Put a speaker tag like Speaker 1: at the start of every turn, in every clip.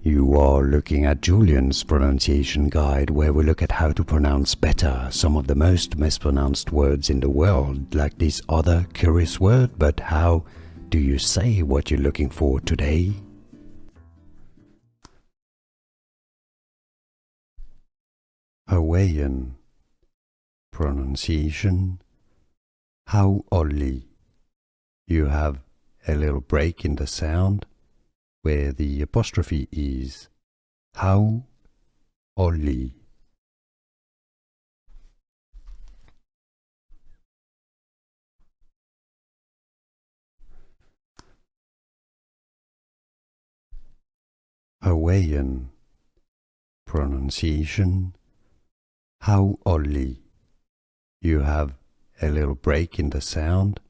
Speaker 1: You are looking at Julian's pronunciation guide, where we look at how to pronounce better some of the most mispronounced words in the world, like this other curious word. But how do you say what you're looking for today? Hawaiian pronunciation Hau'Oli. You have a little break in the sound where the apostrophe is Hau'Oli. Hawaiian pronunciation Hau'Oli. You have a little break in the sound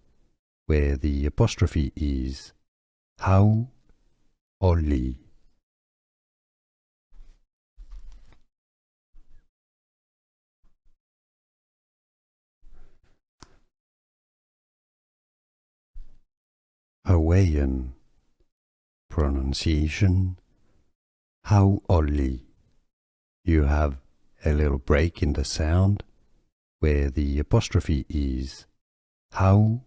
Speaker 1: where the apostrophe is Hau'Oli. Hawaiian pronunciation Hau'Oli. You have a little break in the sound where the apostrophe is Hau'Oli.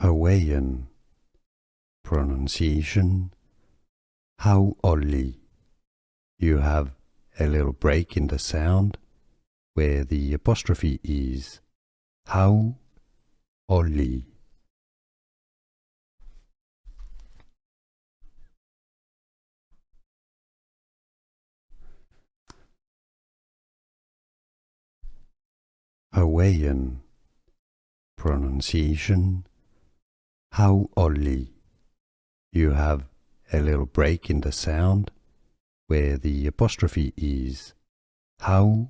Speaker 1: Hawaiian pronunciation Hau'Oli. You have a little break in the sound where the apostrophe is Hau'Oli. Hawaiian pronunciation Hau'Oli. You have a little break in the sound where the apostrophe is Hau'Oli.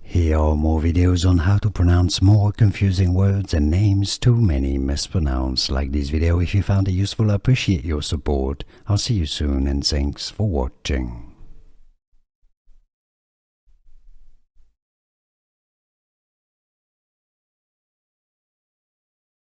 Speaker 1: Here are more videos on how to pronounce more confusing words and names too many mispronounced. Like this video if you found it useful. I appreciate your support. I'll see you soon and thanks for watching.